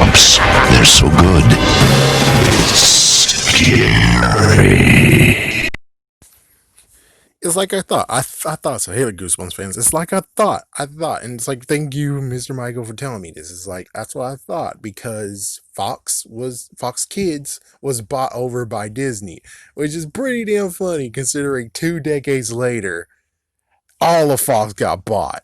Goosebumps. They're so good. Scary. It's like I thought. I thought so. Hey, Goosebumps fans. It's like I thought. And it's like, thank you, Mr. Michael, for telling me this. It's like, that's what I thought. Because Fox Kids was bought over by Disney. Which is pretty damn funny considering 2 decades later, all of Fox got bought.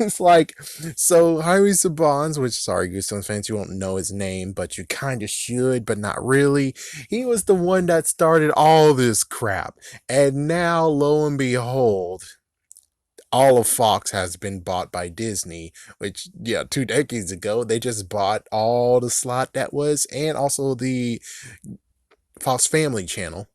It's like, so Jaime Saban's, which, sorry, Goosebumps fans, you won't know his name, but you kind of should, but not really. He was the one that started all this crap. And now, lo and behold, all of Fox has been bought by Disney, which, yeah, 2 decades ago, they just bought all the slot that was, and also the Fox Family channel.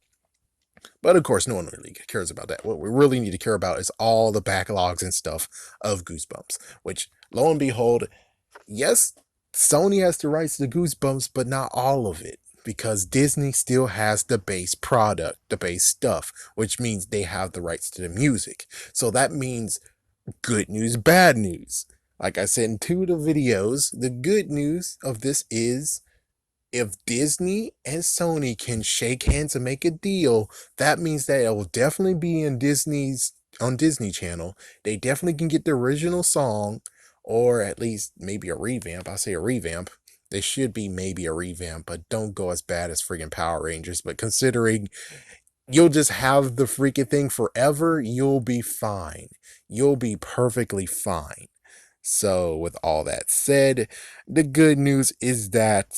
But of course, no one really cares about that. What we really need to care about is all the backlogs and stuff of Goosebumps, which, lo and behold, yes, Sony has the rights to Goosebumps, but not all of it. Because Disney still has the base product, the base stuff, which means they have the rights to the music. So that means good news, bad news. Like I said in two of the videos, the good news of this is if Disney and Sony can shake hands and make a deal, that means that it will definitely be in Disney's on Disney Channel. They definitely can get the original song, or at least maybe a revamp. I say a revamp. They should be maybe a revamp, but don't go as bad as freaking Power Rangers. But considering you'll just have the freaking thing forever, you'll be fine. You'll be perfectly fine. So, with all that said, the good news is that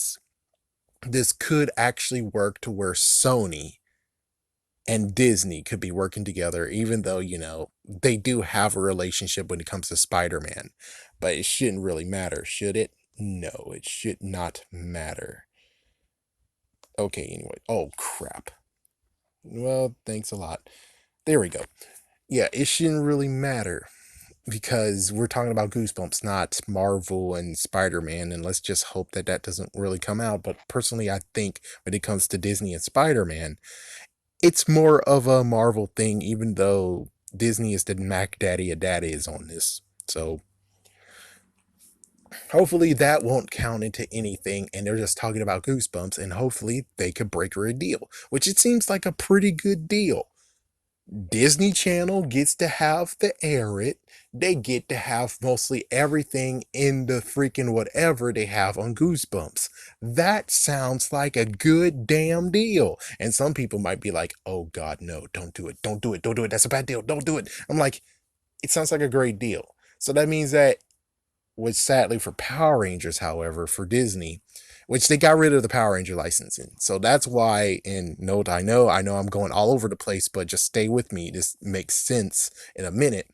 this could actually work to where Sony and Disney could be working together, even though, they do have a relationship when it comes to Spider-Man. But it shouldn't really matter, should it? No, it should not matter. Okay, anyway. Oh, crap. Well, thanks a lot. There we go. Yeah, it shouldn't really matter because we're talking about Goosebumps, not Marvel and Spider-Man, and let's just hope that that doesn't really come out. But personally, I think when it comes to Disney and Spider-Man, it's more of a Marvel thing, even though Disney is the Mac Daddy of daddies on this. So hopefully that won't count into anything, and they're just talking about Goosebumps, and hopefully they could break her a deal, which it seems like a pretty good deal. Disney Channel gets to have the air it. They get to have mostly everything in the freaking whatever they have on Goosebumps. That sounds like a good damn deal. And some people might be like, oh God, no, don't do it. Don't do it. Don't do it. That's a bad deal. Don't do it. I'm like, it sounds like a great deal. So that means that, which sadly for Power Rangers, however, for Disney, which they got rid of the Power Ranger licensing. So that's why, and note, I know I'm going all over the place, but just stay with me. This makes sense in a minute.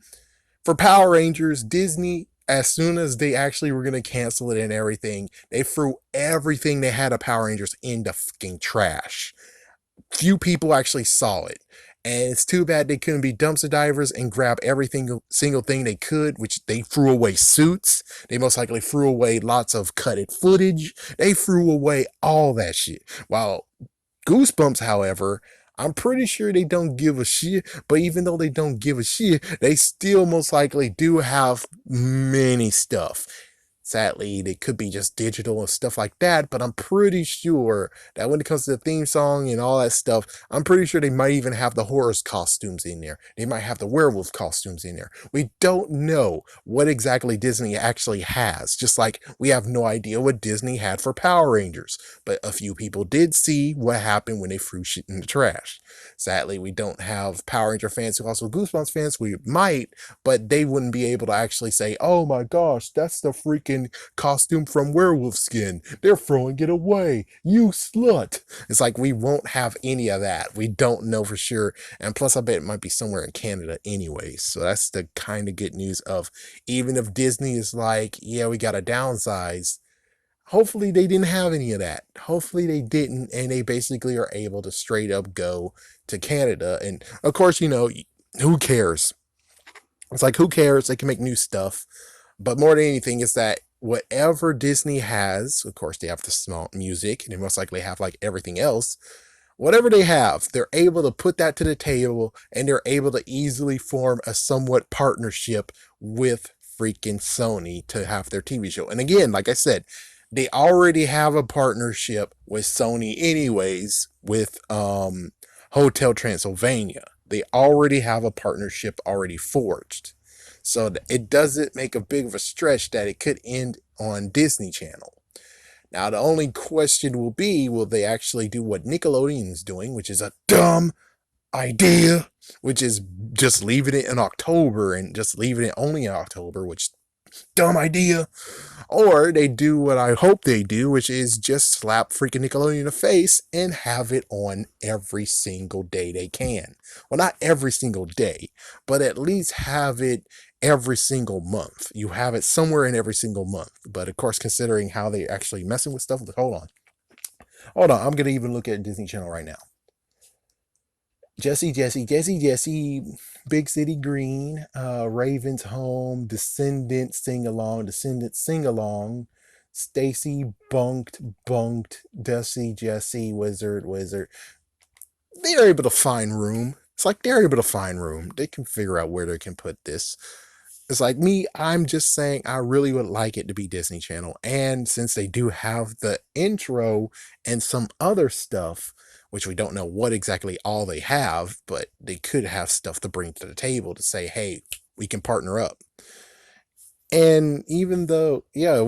For Power Rangers, Disney, as soon as they actually were going to cancel it and everything, they threw everything they had of Power Rangers into fucking trash. Few people actually saw it. And it's too bad they couldn't be dumpster divers and grab everything, single thing they could, which they threw away suits. They most likely threw away lots of cutted footage. They threw away all that shit. While Goosebumps, however, I'm pretty sure they don't give a shit, but even though they don't give a shit, they still most likely do have many stuff. Sadly, they could be just digital and stuff like that, but I'm pretty sure that when it comes to the theme song and all that stuff, I'm pretty sure they might even have the horror costumes in there. They might have the werewolf costumes in there. We don't know what exactly Disney actually has, just like we have no idea what Disney had for Power Rangers, but a few people did see what happened when they threw shit in the trash. Sadly, we don't have Power Ranger fans who are also Goosebumps fans. We might, but they wouldn't be able to actually say, oh my gosh, that's the freaking costume from Werewolf Skin. They're throwing it away. You slut. It's like we won't have any of that. We don't know for sure. And plus, I bet it might be somewhere in Canada anyways. So that's the kind of good news of, even if Disney is like, yeah, we got to downsize. Hopefully they didn't have any of that. Hopefully they didn't. And they basically are able to straight up go to Canada. And of course, who cares? It's like, who cares? They can make new stuff. But more than anything, is that whatever Disney has, of course, they have the small music, and they most likely have like everything else. Whatever they have, they're able to put that to the table, and they're able to easily form a somewhat partnership with freaking Sony to have their TV show. And again, like I said, They already have a partnership with Sony anyways with Hotel Transylvania. They already have a partnership already forged. So it doesn't make a big of a stretch that it could end on Disney Channel. Now the only question will be, will they actually do what Nickelodeon's doing, which is a dumb idea, which is just leaving it in October and just leaving it only in October, which dumb idea. Or they do what I hope they do, which is just slap freaking Nickelodeon in the face and have it on every single day they can. Well, not every single day, but at least have it every single month. You have it somewhere in every single month. But of course, considering how they actually messing with stuff, hold on. Hold on. I'm going to even look at Disney Channel right now. Jesse, Big City Green, Raven's Home, Descendants Sing Along, Stacy Bunked, Jesse, Wizard. They're able to find room. It's like they're able to find room. They can figure out where they can put this. It's like me, I'm just saying I really would like it to be Disney Channel. And since they do have the intro and some other stuff, which we don't know what exactly all they have, but they could have stuff to bring to the table to say, hey, we can partner up. And even though, yeah,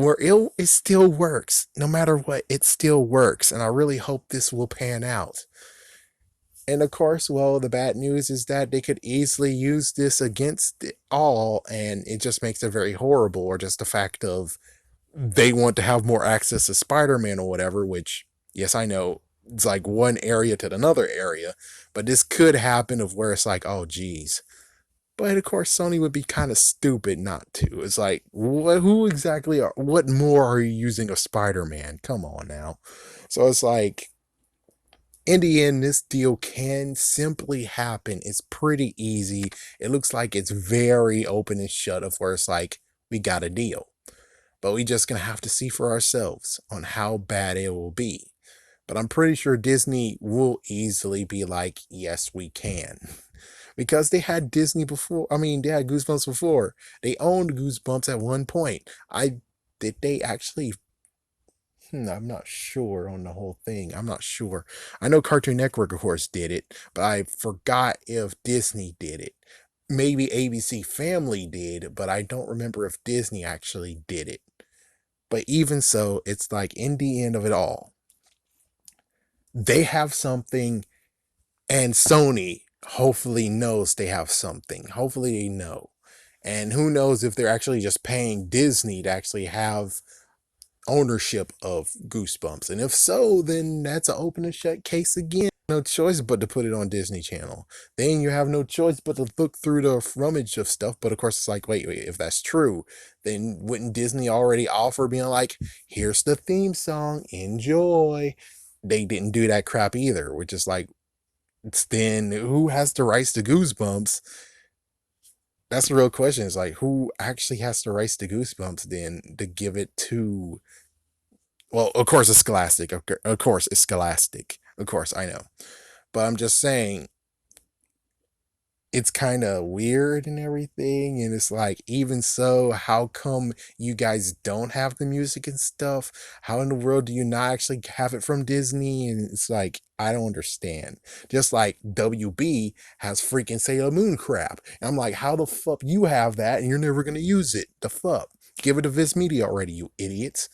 it still works. No matter what, it still works. And I really hope this will pan out. And of course, well, the bad news is that they could easily use this against it all, and it just makes it very horrible, or just the fact of they want to have more access to Spider-Man or whatever, which, yes, I know, it's like one area to another area, but this could happen of where it's like, oh, geez. But of course, Sony would be kind of stupid not to. It's like, who exactly what more are you using of Spider-Man? Come on now. So it's like, in the end, this deal can simply happen. It's pretty easy. It looks like it's very open and shut of where it's like, we got a deal. But we just gonna have to see for ourselves on how bad it will be. But I'm pretty sure Disney will easily be like, yes, we can. Because they had Disney before. I mean, they had Goosebumps before. They owned Goosebumps at one point. Did they actually? I'm not sure on the whole thing. I'm not sure. I know Cartoon Network, of course, did it, but I forgot if Disney did it. Maybe ABC Family did, but I don't remember if Disney actually did it. But even so, it's like in the end of it all, they have something, and Sony hopefully knows they have something. Hopefully they know. And who knows if they're actually just paying Disney to actually have ownership of Goosebumps. And if so, then that's an open and shut case again. No choice but to put it on Disney Channel. Then you have no choice but to look through the rummage of stuff. But of course, it's like, wait, if that's true, then wouldn't Disney already offer being like, here's the theme song, enjoy? They didn't do that crap either, which is like, then who has the rights to Goosebumps? That's the real question. Is like, who actually has the rights to Goosebumps then to give it to? Well, of course it's Scholastic. Of course it's Scholastic. Of course, I know. But I'm just saying, it's kind of weird and everything. And it's like, even so, how come you guys don't have the music and stuff? How in the world do you not actually have it from Disney? And it's like, I don't understand. Just like WB has freaking Sailor Moon crap. And I'm like, how the fuck you have that and you're never going to use it? The fuck? Give it to Viz Media already, you idiots.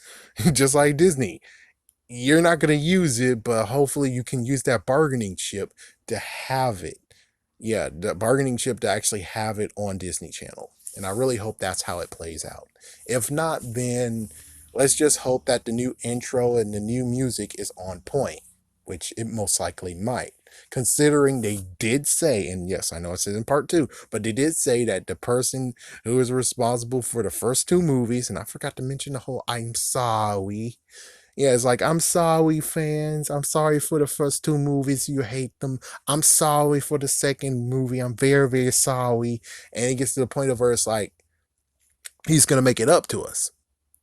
Just like Disney. You're not going to use it, but hopefully you can use that bargaining chip to have it. Yeah, the bargaining chip to actually have it on Disney Channel. And I really hope that's how it plays out. If not, then let's just hope that the new intro and the new music is on point, which it most likely might. Considering they did say, and yes, I know it says in part two, but they did say that the person who is responsible for the first two movies, and I forgot to mention the whole I'm sorry. Yeah, it's like, I'm sorry, fans. I'm sorry for the first two movies. You hate them. I'm sorry for the second movie. I'm very, very sorry. And it gets to the point of where it's like, he's going to make it up to us.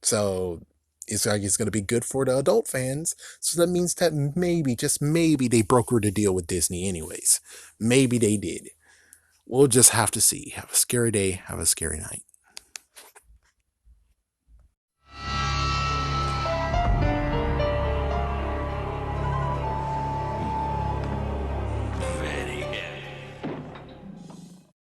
So it's like it's going to be good for the adult fans. So that means that maybe, just maybe, they brokered a deal with Disney, anyways. Maybe they did. We'll just have to see. Have a scary day. Have a scary night.